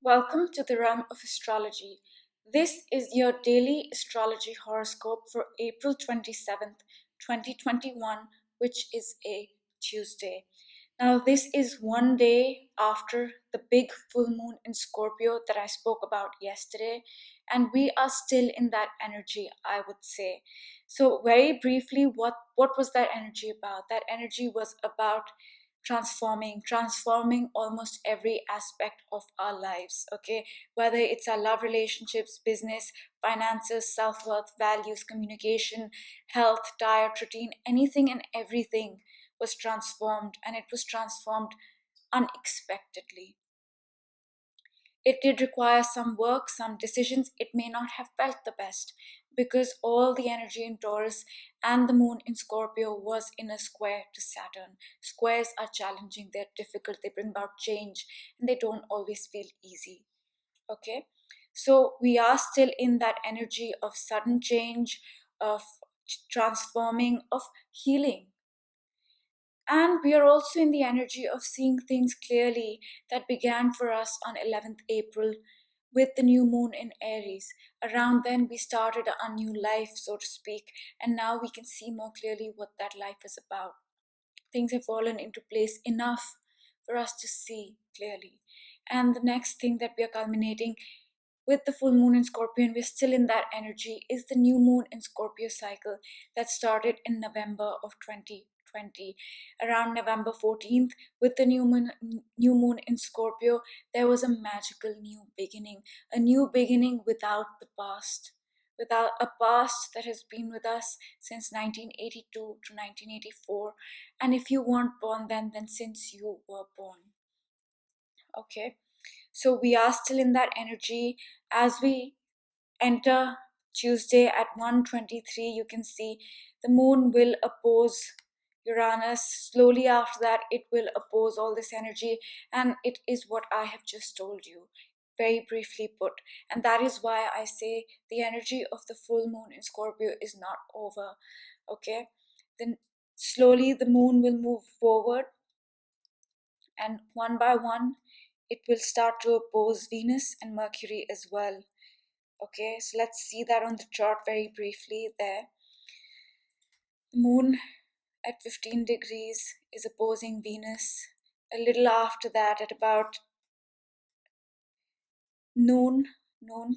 Welcome to the Realm of Astrology. This is your daily astrology horoscope for April 27th, 2021, which is a Tuesday. Now, this is one day after the big full moon in Scorpio that I spoke about yesterday, and we are still in that energy, I would say. So, very briefly, what was that energy about? That energy was about transforming almost every aspect of our lives, okay, whether it's our love relationships, business, finances, self-worth, values, communication, health, diet, routine, anything and everything was transformed, and it was transformed unexpectedly. It did require some work, some decisions. It may not have felt the best because all the energy in Taurus and the moon in Scorpio was in a square to Saturn. Squares are challenging, they're difficult, they bring about change, and they don't always feel easy. Okay? So we are still in that energy of sudden change, of transforming, of healing. And we are also in the energy of seeing things clearly that began for us on 11th April with the new moon in Aries. Around then, we started a new life, so to speak, and now we can see more clearly what that life is about. Things have fallen into place enough for us to see clearly. And the next thing that we are culminating with the full moon in Scorpio, and we're still in that energy, is the new moon in Scorpio cycle that started in November of 2020. Around November 14th, with the new moon in Scorpio, there was a magical new beginning, a new beginning without the past. Without a past that has been with us since 1982 to 1984. And if you weren't born then since you were born. Okay. So we are still in that energy as we enter Tuesday at 1:23. You can see the moon will oppose Uranus. Slowly after that, it will oppose all this energy, and it is what I have just told you, very briefly put. And that is why I say the energy of the full moon in Scorpio is not over. Okay, then slowly the moon will move forward, and one by one it will start to oppose Venus and Mercury as well. Okay, so let's see that on the chart very briefly there. The moon at 15 degrees is opposing Venus. A little after that, at about noon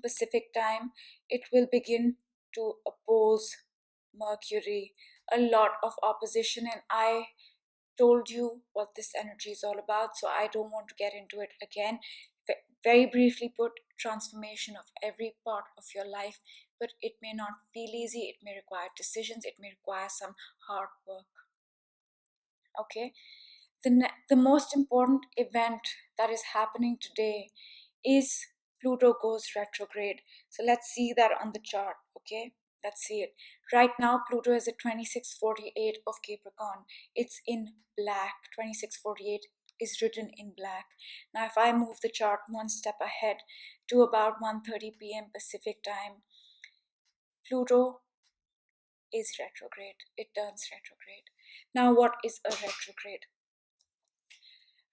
Pacific time, it will begin to oppose Mercury. A lot of opposition, and I told you what this energy is all about, so I don't want to get into it again. Very briefly put, transformation of every part of your life, but it may not feel easy, it may require decisions, it may require some hard work. Okay, the most important event that is happening today is Pluto goes retrograde. So let's see that on the chart. Okay, let's see it. Right now, Pluto is at 2648 of Capricorn. It's in black. 2648 is written in black. Now, if I move the chart one step ahead to about 1:30 p.m. Pacific time, Pluto is retrograde. It turns retrograde. Now, what is a retrograde?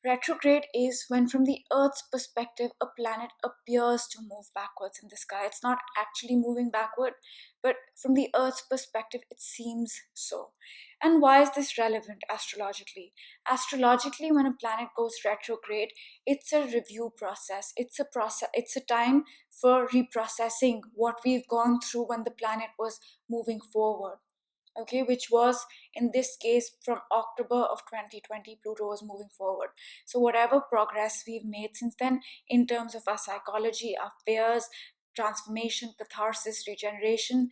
Retrograde is when, from the Earth's perspective, a planet appears to move backwards in the sky. It's not actually moving backward, but from the Earth's perspective, it seems so. And why is this relevant astrologically? Astrologically, when a planet goes retrograde, it's a review process. It's a time for reprocessing what we've gone through when the planet was moving forward. Okay, which was in this case from October of 2020, Pluto was moving forward. So whatever progress we've made since then in terms of our psychology, our fears, transformation, catharsis, regeneration,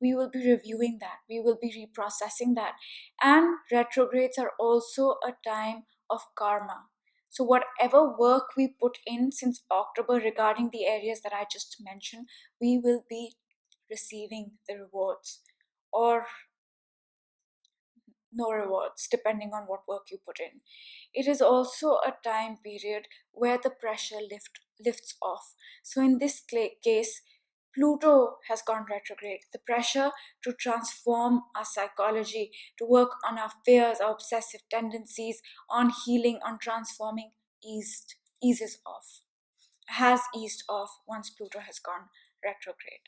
we will be reviewing that, we will be reprocessing that. And retrogrades are also a time of karma. So whatever work we put in since October regarding the areas that I just mentioned, we will be receiving the rewards, or no rewards, depending on what work you put in. It is also a time period where the pressure lifts off. So in this case, Pluto has gone retrograde. The pressure to transform our psychology, to work on our fears, our obsessive tendencies, on healing, on transforming eases off. has eased off once Pluto has gone retrograde.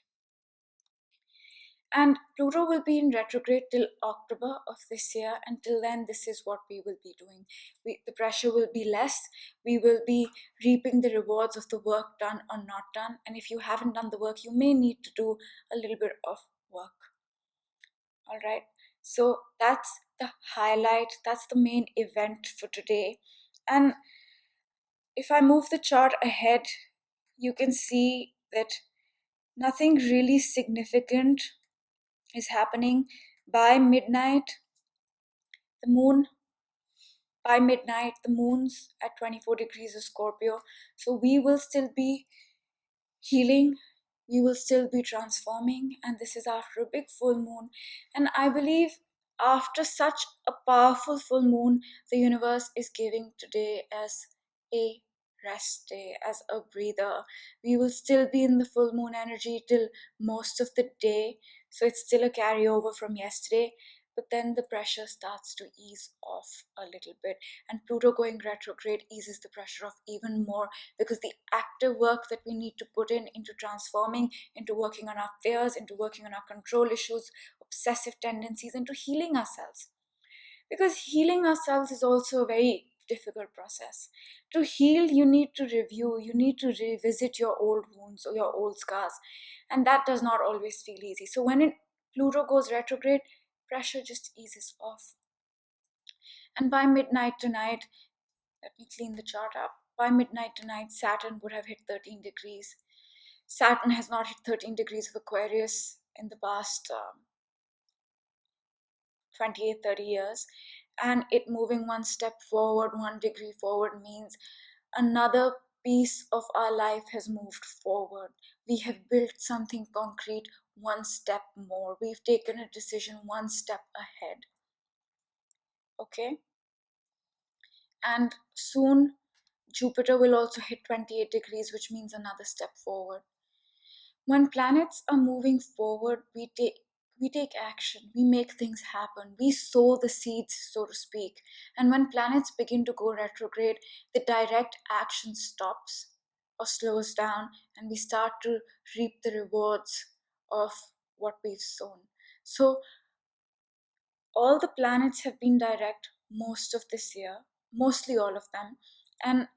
And Pluto will be in retrograde till October of this year. Until then, this is what we will be doing. The pressure will be less. We will be reaping the rewards of the work done or not done. And if you haven't done the work, you may need to do a little bit of work. All right. So that's the highlight. That's the main event for today. And if I move the chart ahead, you can see that nothing really significant is happening. By midnight, the moon, the moon's at 24 degrees of Scorpio. So we will still be healing, we will still be transforming, and this is after a big full moon. And I believe after such a powerful full moon, the universe is giving today as a rest day, as a breather. We will still be in the full moon energy till most of the day, so it's still a carryover from yesterday. But then the pressure starts to ease off a little bit, and Pluto going retrograde eases the pressure off even more, because the active work that we need to put in into transforming, into working on our fears, into working on our control issues, obsessive tendencies, into healing ourselves. Because healing ourselves is also a very difficult process. To heal, you need to review, you need to revisit your old wounds or your old scars, and that does not always feel easy. So when Pluto goes retrograde, pressure just eases off. And by midnight tonight, let me clean the chart up. By midnight tonight, Saturn would have hit 13 degrees. Saturn has not hit 13 degrees of Aquarius in the past 28, 30 years. And it moving one step forward, 1 degree forward, means another piece of our life has moved forward. We have built something concrete one step more. We've taken a decision one step ahead. Okay? And soon Jupiter will also hit 28 degrees, which means another step forward. When planets are moving forward, we take action, we make things happen, we sow the seeds, so to speak. And when planets begin to go retrograde, the direct action stops or slows down, and we start to reap the rewards of what we've sown. So all the planets have been direct most of this year, mostly all of them, and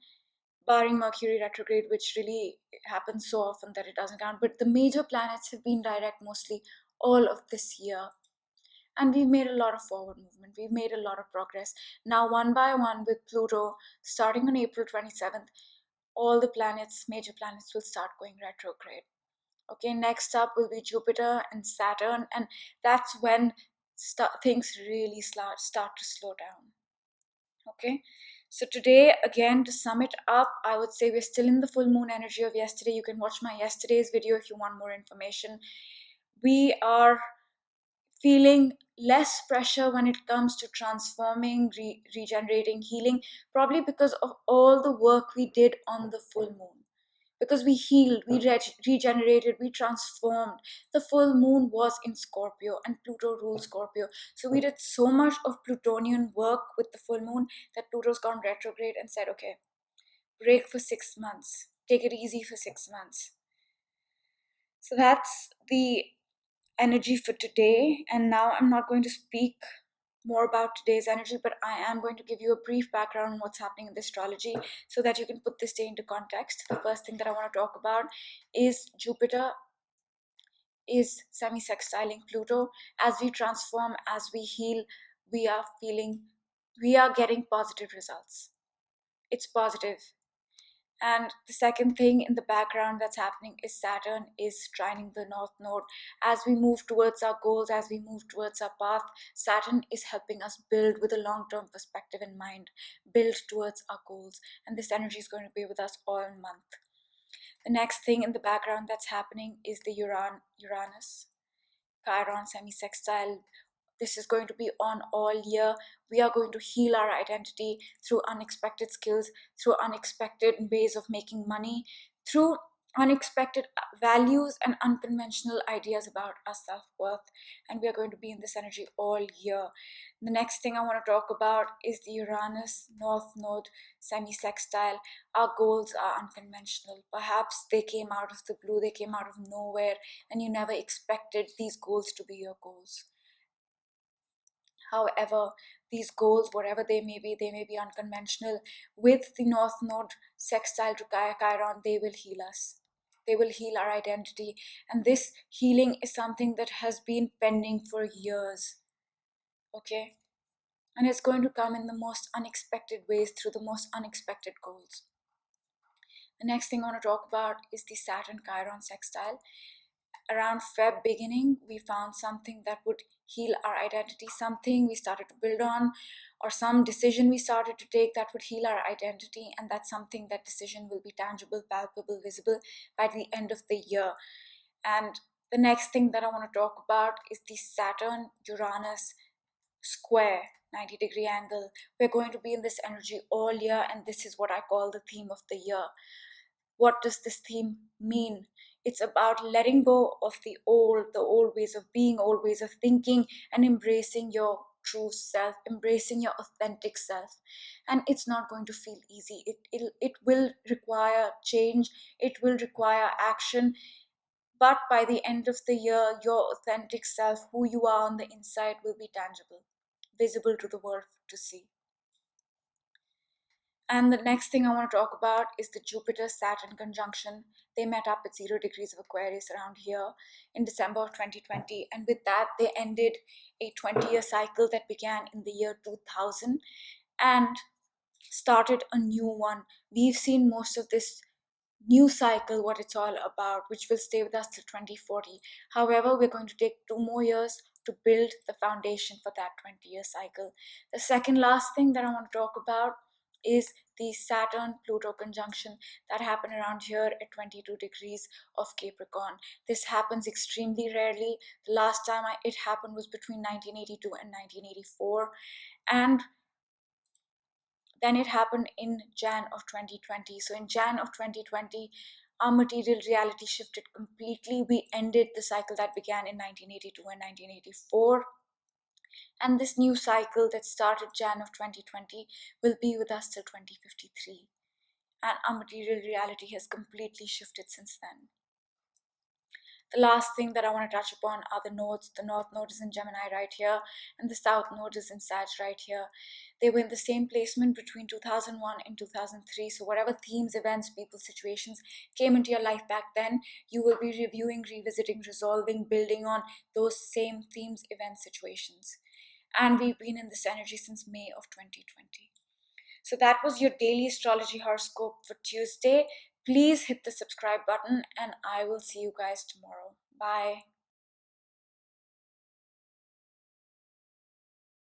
barring Mercury retrograde, which really happens so often that it doesn't count. But the major planets have been direct mostly all of this year. And we've made a lot of forward movement. We've made a lot of progress. Now, one by one, with Pluto, starting on April 27th, all the planets, major planets, will start going retrograde. Okay, next up will be Jupiter and Saturn, and that's when things really start to slow down. Okay, so today, again, to sum it up, I would say we're still in the full moon energy of yesterday. You can watch my yesterday's video if you want more information. We are feeling less pressure when it comes to transforming, regenerating, healing, probably because of all the work we did on the full moon. Because we healed, we regenerated, we transformed. The full moon was in Scorpio, and Pluto rules Scorpio. So we did so much of Plutonian work with the full moon that Pluto's gone retrograde and said, okay, break for 6 months, take it easy for 6 months. So that's the energy for today. And now I'm not going to speak more about today's energy, but I am going to give you a brief background on what's happening in the astrology so that you can put this day into context. The first thing that I want to talk about is Jupiter is semi-sextiling Pluto. As we transform, as we heal, we are getting positive results. It's positive. And the second thing in the background that's happening is Saturn is trining the North Node. As we move towards our goals, as we move towards our path, Saturn is helping us build with a long-term perspective in mind, build towards our goals. And this energy is going to be with us all month. The next thing in the background that's happening is the Uranus, Chiron semi-sextile. This is going to be on all year. We are going to heal our identity through unexpected skills, through unexpected ways of making money, through unexpected values and unconventional ideas about our self-worth, and we are going to be in this energy all year. The next thing I want to talk about is the Uranus North Node semi-sextile. Our goals are unconventional. Perhaps they came out of the blue, they came out of nowhere, and you never expected these goals to be your goals. However, these goals, whatever they may be unconventional. With the North Node sextile to Chiron, they will heal us. They will heal our identity. And this healing is something that has been pending for years. Okay? And it's going to come in the most unexpected ways through the most unexpected goals. The next thing I want to talk about is the Saturn Chiron sextile. Around Feb beginning, we found something that would heal our identity, something we started to build on, or some decision we started to take that would heal our identity, and that's something, that decision will be tangible, palpable, visible by the end of the year. And the next thing that I want to talk about is the Saturn Uranus square 90-degree angle. We're going to be in this energy all year, and this is what I call the theme of the year. What does this theme mean? It's about letting go of the old ways of being, old ways of thinking, and embracing your true self, embracing your authentic self. And it's not going to feel easy. It will require change, it will require action. But by the end of the year, your authentic self, who you are on the inside, will be tangible, visible to the world to see. And the next thing I want to talk about is the Jupiter-Saturn conjunction. They met up at 0 degrees of Aquarius around here in December of 2020. And with that, they ended a 20-year cycle that began in the year 2000 and started a new one. We've seen most of this new cycle, what it's all about, which will stay with us till 2040. However, we're going to take 2 more years to build the foundation for that 20-year cycle. The second last thing that I want to talk about is the Saturn Pluto conjunction that happened around here at 22 degrees of Capricorn. This happens extremely rarely. The last time it happened was between 1982 and 1984, and then it happened in Jan of 2020. So in Jan of 2020, our material reality shifted completely. We ended the cycle that began in 1982 and 1984. And this new cycle that started Jan of 2020 will be with us till 2053. And our material reality has completely shifted since then. The last thing that I want to touch upon are the nodes. The North Node is in Gemini right here, and the South Node is in Sag right here. They were in the same placement between 2001 and 2003. So whatever themes, events, people, situations came into your life back then, you will be reviewing, revisiting, resolving, building on those same themes, events, situations. And we've been in this energy since May of 2020. So that was your daily astrology horoscope for Tuesday. Please hit the subscribe button, and I will see you guys tomorrow. Bye.